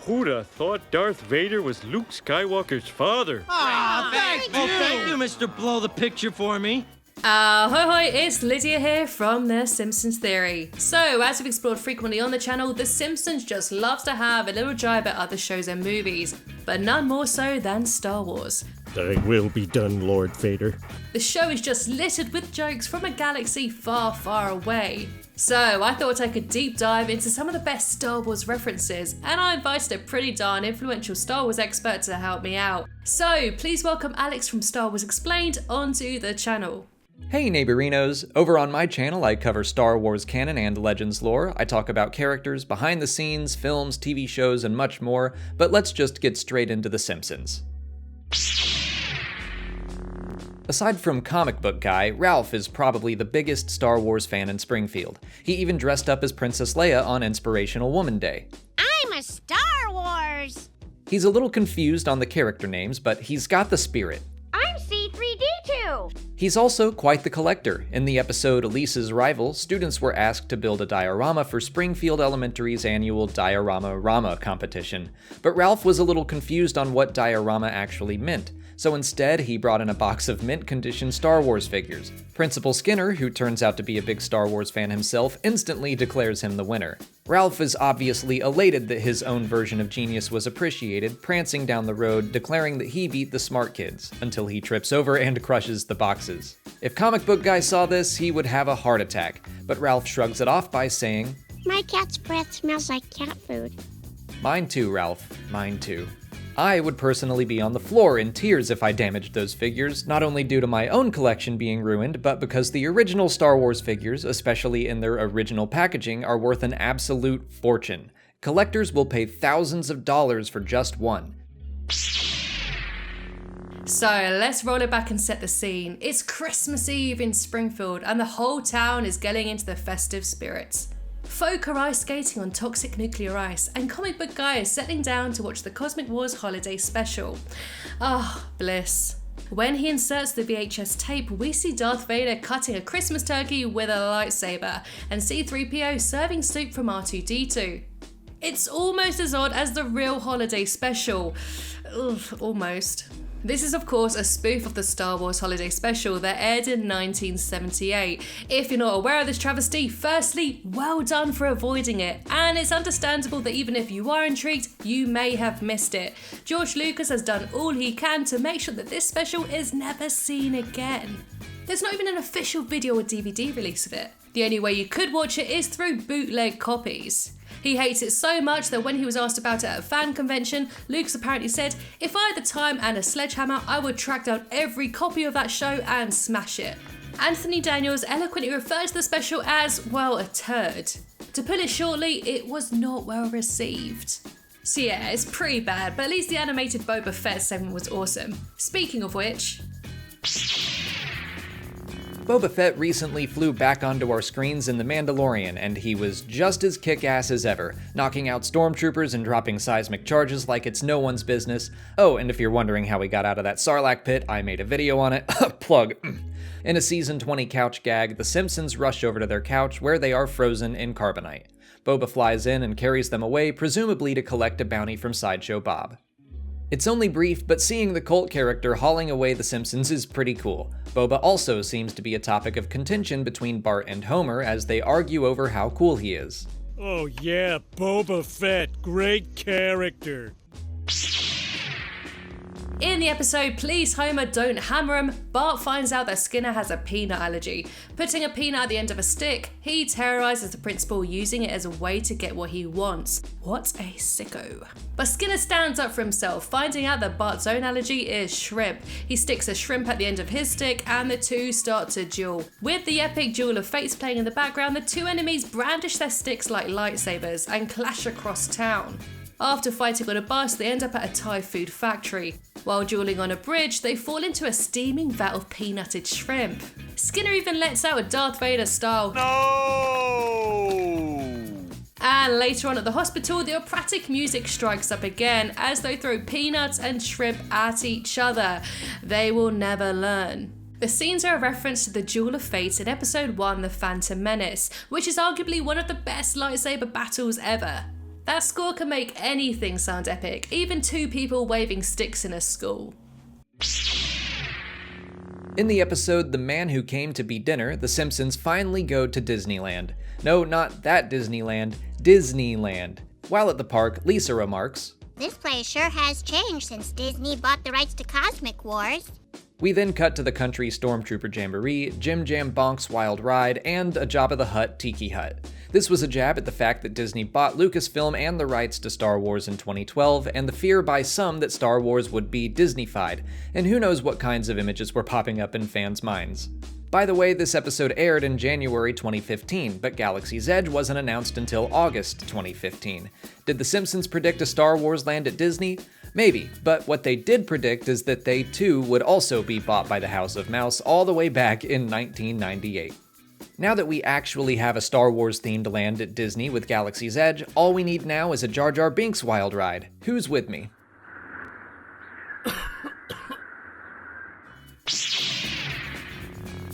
Who'd have thought Darth Vader was Luke Skywalker's father? Aw, thank you! Oh, thank you, Mr. Blow the Picture for me. Ahoy, it's Lydia here from the Simpsons Theory. So, as we've explored frequently on the channel, The Simpsons just loves to have a little jibe at other shows and movies, but none more so than Star Wars. Thy will be done, Lord Vader. The show is just littered with jokes from a galaxy far, far away. So, I thought I'd take a deep dive into some of the best Star Wars references, and I invited a pretty darn influential Star Wars expert to help me out. So, please welcome Alex from Star Wars Explained onto the channel. Hey neighborinos! Over on my channel I cover Star Wars canon and Legends lore. I talk about characters, behind the scenes, films, TV shows, and much more, but let's just get straight into The Simpsons. Aside from comic book guy, Ralph is probably the biggest Star Wars fan in Springfield. He even dressed up as Princess Leia on Inspirational Woman Day. I'm a Star Wars! He's a little confused on the character names, but he's got the spirit. I'm C3D2! He's also quite the collector. In the episode Elise's Rival, students were asked to build a diorama for Springfield Elementary's annual Diorama-Rama competition. But Ralph was a little confused on what diorama actually meant, so instead he brought in a box of mint-condition Star Wars figures. Principal Skinner, who turns out to be a big Star Wars fan himself, instantly declares him the winner. Ralph is obviously elated that his own version of genius was appreciated, prancing down the road, declaring that he beat the smart kids, until he trips over and crushes the boxes. If comic book guy saw this, he would have a heart attack, but Ralph shrugs it off by saying, My cat's breath smells like cat food. Mine too, Ralph, mine too. I would personally be on the floor in tears if I damaged those figures, not only due to my own collection being ruined, but because the original Star Wars figures, especially in their original packaging, are worth an absolute fortune. Collectors will pay thousands of dollars for just one. So let's roll it back and set the scene. It's Christmas Eve in Springfield and the whole town is getting into the festive spirits. Folk are ice skating on toxic nuclear ice, and comic book guy is settling down to watch the Cosmic Wars holiday special. Ah, bliss. When he inserts the VHS tape, we see Darth Vader cutting a Christmas turkey with a lightsaber, and C-3PO serving soup from R2-D2. It's almost as odd as the real holiday special. Ugh, almost. This is of course a spoof of the Star Wars holiday special that aired in 1978. If you're not aware of this travesty, firstly, well done for avoiding it, and it's understandable that even if you are intrigued, you may have missed it. George Lucas has done all he can to make sure that this special is never seen again. There's not even an official video or DVD release of it. The only way you could watch it is through bootleg copies. He hates it so much that when he was asked about it at a fan convention, Lucas apparently said, if I had the time and a sledgehammer, I would track down every copy of that show and smash it. Anthony Daniels eloquently referred to the special as, well, a turd. To put it shortly, it was not well received. So yeah, it's pretty bad, but at least the animated Boba Fett segment was awesome. Speaking of which... Boba Fett recently flew back onto our screens in The Mandalorian, and he was just as kick-ass as ever, knocking out stormtroopers and dropping seismic charges like it's no one's business. Oh, and if you're wondering how he got out of that Sarlacc pit, I made a video on it. Plug. In a season 20 couch gag, the Simpsons rush over to their couch where they are frozen in carbonite. Boba flies in and carries them away, presumably to collect a bounty from Sideshow Bob. It's only brief, but seeing the cult character hauling away the Simpsons is pretty cool. Boba also seems to be a topic of contention between Bart and Homer as they argue over how cool he is. Oh yeah, Boba Fett, great character. In the episode Please Homer, Don't Hammer Him, Bart finds out that Skinner has a peanut allergy. Putting a peanut at the end of a stick, he terrorizes the principal using it as a way to get what he wants. What a sicko. But Skinner stands up for himself, finding out that Bart's own allergy is shrimp. He sticks a shrimp at the end of his stick and the two start to duel. With the epic Duel of Fates playing in the background, the two enemies brandish their sticks like lightsabers and clash across town. After fighting on a bus, they end up at a Thai food factory. While dueling on a bridge, they fall into a steaming vat of peanutted shrimp. Skinner even lets out a Darth Vader style No! And later on at the hospital, the operatic music strikes up again as they throw peanuts and shrimp at each other. They will never learn. The scenes are a reference to the Duel of Fates in episode 1, The Phantom Menace, which is arguably one of the best lightsaber battles ever. That score can make anything sound epic, even two people waving sticks in a school. In the episode The Man Who Came to Be Dinner, the Simpsons finally go to Disneyland. No, not that Disneyland, Disneyland. While at the park, Lisa remarks, This place sure has changed since Disney bought the rights to Cosmic Wars. We then cut to the country Stormtrooper Jamboree, Jim Jam Bonk's Wild Ride, and a Jabba the Hutt Tiki Hut. This was a jab at the fact that Disney bought Lucasfilm and the rights to Star Wars in 2012, and the fear by some that Star Wars would be Disneyfied, and who knows what kinds of images were popping up in fans' minds. By the way, this episode aired in January 2015, but Galaxy's Edge wasn't announced until August 2015. Did The Simpsons predict a Star Wars land at Disney? Maybe, but what they did predict is that they too would also be bought by the House of Mouse all the way back in 1998. Now that we actually have a Star Wars themed land at Disney with Galaxy's Edge, all we need now is a Jar Jar Binks wild ride. Who's with me?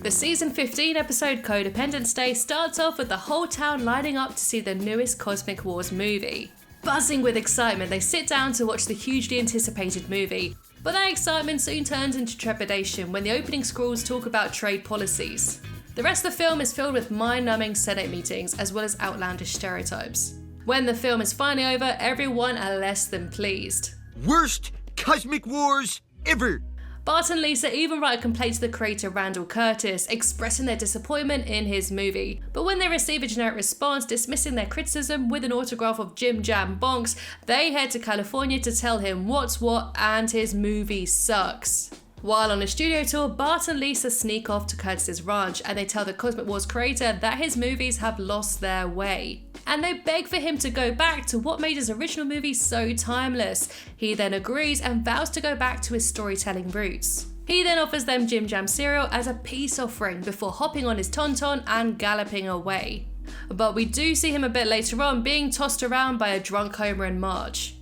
The season 15 episode Codependence Day starts off with the whole town lining up to see the newest Cosmic Wars movie. Buzzing with excitement, they sit down to watch the hugely anticipated movie, but that excitement soon turns into trepidation when the opening scrolls talk about trade policies. The rest of the film is filled with mind-numbing Senate meetings as well as outlandish stereotypes. When the film is finally over, everyone are less than pleased. Worst Cosmic Wars ever! Bart and Lisa even write a complaint to the creator Randall Curtis, expressing their disappointment in his movie. But when they receive a generic response dismissing their criticism with an autograph of Jim Jam Bonks, they head to California to tell him what's what and his movie sucks. While on a studio tour, Bart and Lisa sneak off to Curtis's ranch and they tell the Cosmic Wars creator that his movies have lost their way. And they beg for him to go back to what made his original movie so timeless. He then agrees and vows to go back to his storytelling roots. He then offers them Jim Jam cereal as a peace offering before hopping on his tauntaun and galloping away. But we do see him a bit later on being tossed around by a drunk Homer and Marge.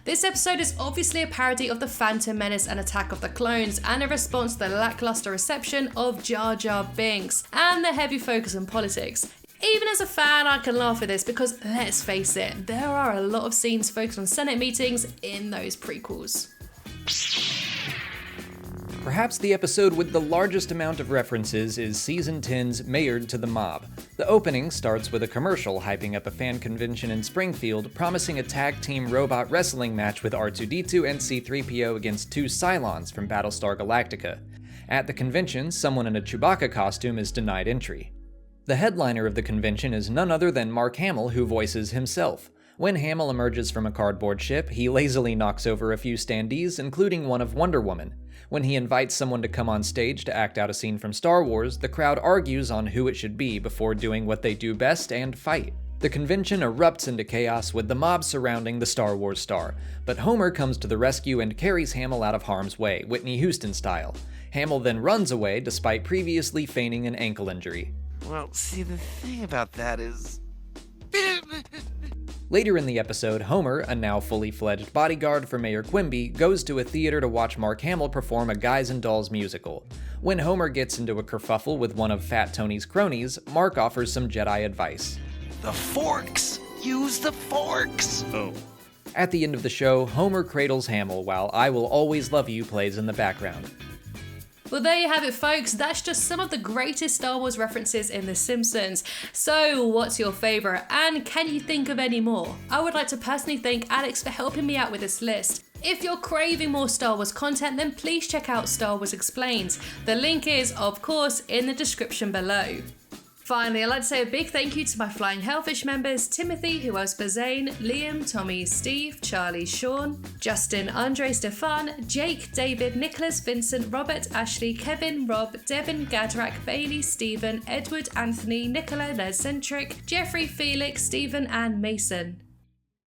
This episode is obviously a parody of The Phantom Menace and Attack of the Clones, and a response to the lackluster reception of Jar Jar Binks and the heavy focus on politics. Even as a fan, I can laugh at this because, let's face it, there are a lot of scenes focused on Senate meetings in those prequels. Perhaps the episode with the largest amount of references is Season 10's Mayored to the Mob. The opening starts with a commercial hyping up a fan convention in Springfield, promising a tag team robot wrestling match with R2-D2 and C-3PO against two Cylons from Battlestar Galactica. At the convention, someone in a Chewbacca costume is denied entry. The headliner of the convention is none other than Mark Hamill, who voices himself. When Hamill emerges from a cardboard ship, he lazily knocks over a few standees, including one of Wonder Woman. When he invites someone to come on stage to act out a scene from Star Wars, the crowd argues on who it should be before doing what they do best and fight. The convention erupts into chaos with the mob surrounding the Star Wars star, but Homer comes to the rescue and carries Hamill out of harm's way, Whitney Houston style. Hamill then runs away despite previously feigning an ankle injury. Well, see, the thing about that is... Later in the episode, Homer, a now fully fledged bodyguard for Mayor Quimby, goes to a theater to watch Mark Hamill perform a Guys and Dolls musical. When Homer gets into a kerfuffle with one of Fat Tony's cronies, Mark offers some Jedi advice. The forks! Use the forks! Oh. At the end of the show, Homer cradles Hamill while I Will Always Love You plays in the background. Well, there you have it, folks. That's just some of the greatest Star Wars references in The Simpsons. So, what's your favourite? And can you think of any more? I would like to personally thank Alex for helping me out with this list. If you're craving more Star Wars content, then please check out Star Wars Explained. The link is, of course, in the description below. Finally, I'd like to say a big thank you to my Flying Hellfish members, Timothy, who else Bazane, Liam, Tommy, Steve, Charlie, Sean, Justin, Andre, Stefan, Jake, David, Nicholas, Vincent, Robert, Ashley, Kevin, Rob, Devin, Gadrak, Bailey, Stephen, Edward, Anthony, Nicola, Centric, Jeffrey, Felix, Stephen, and Mason.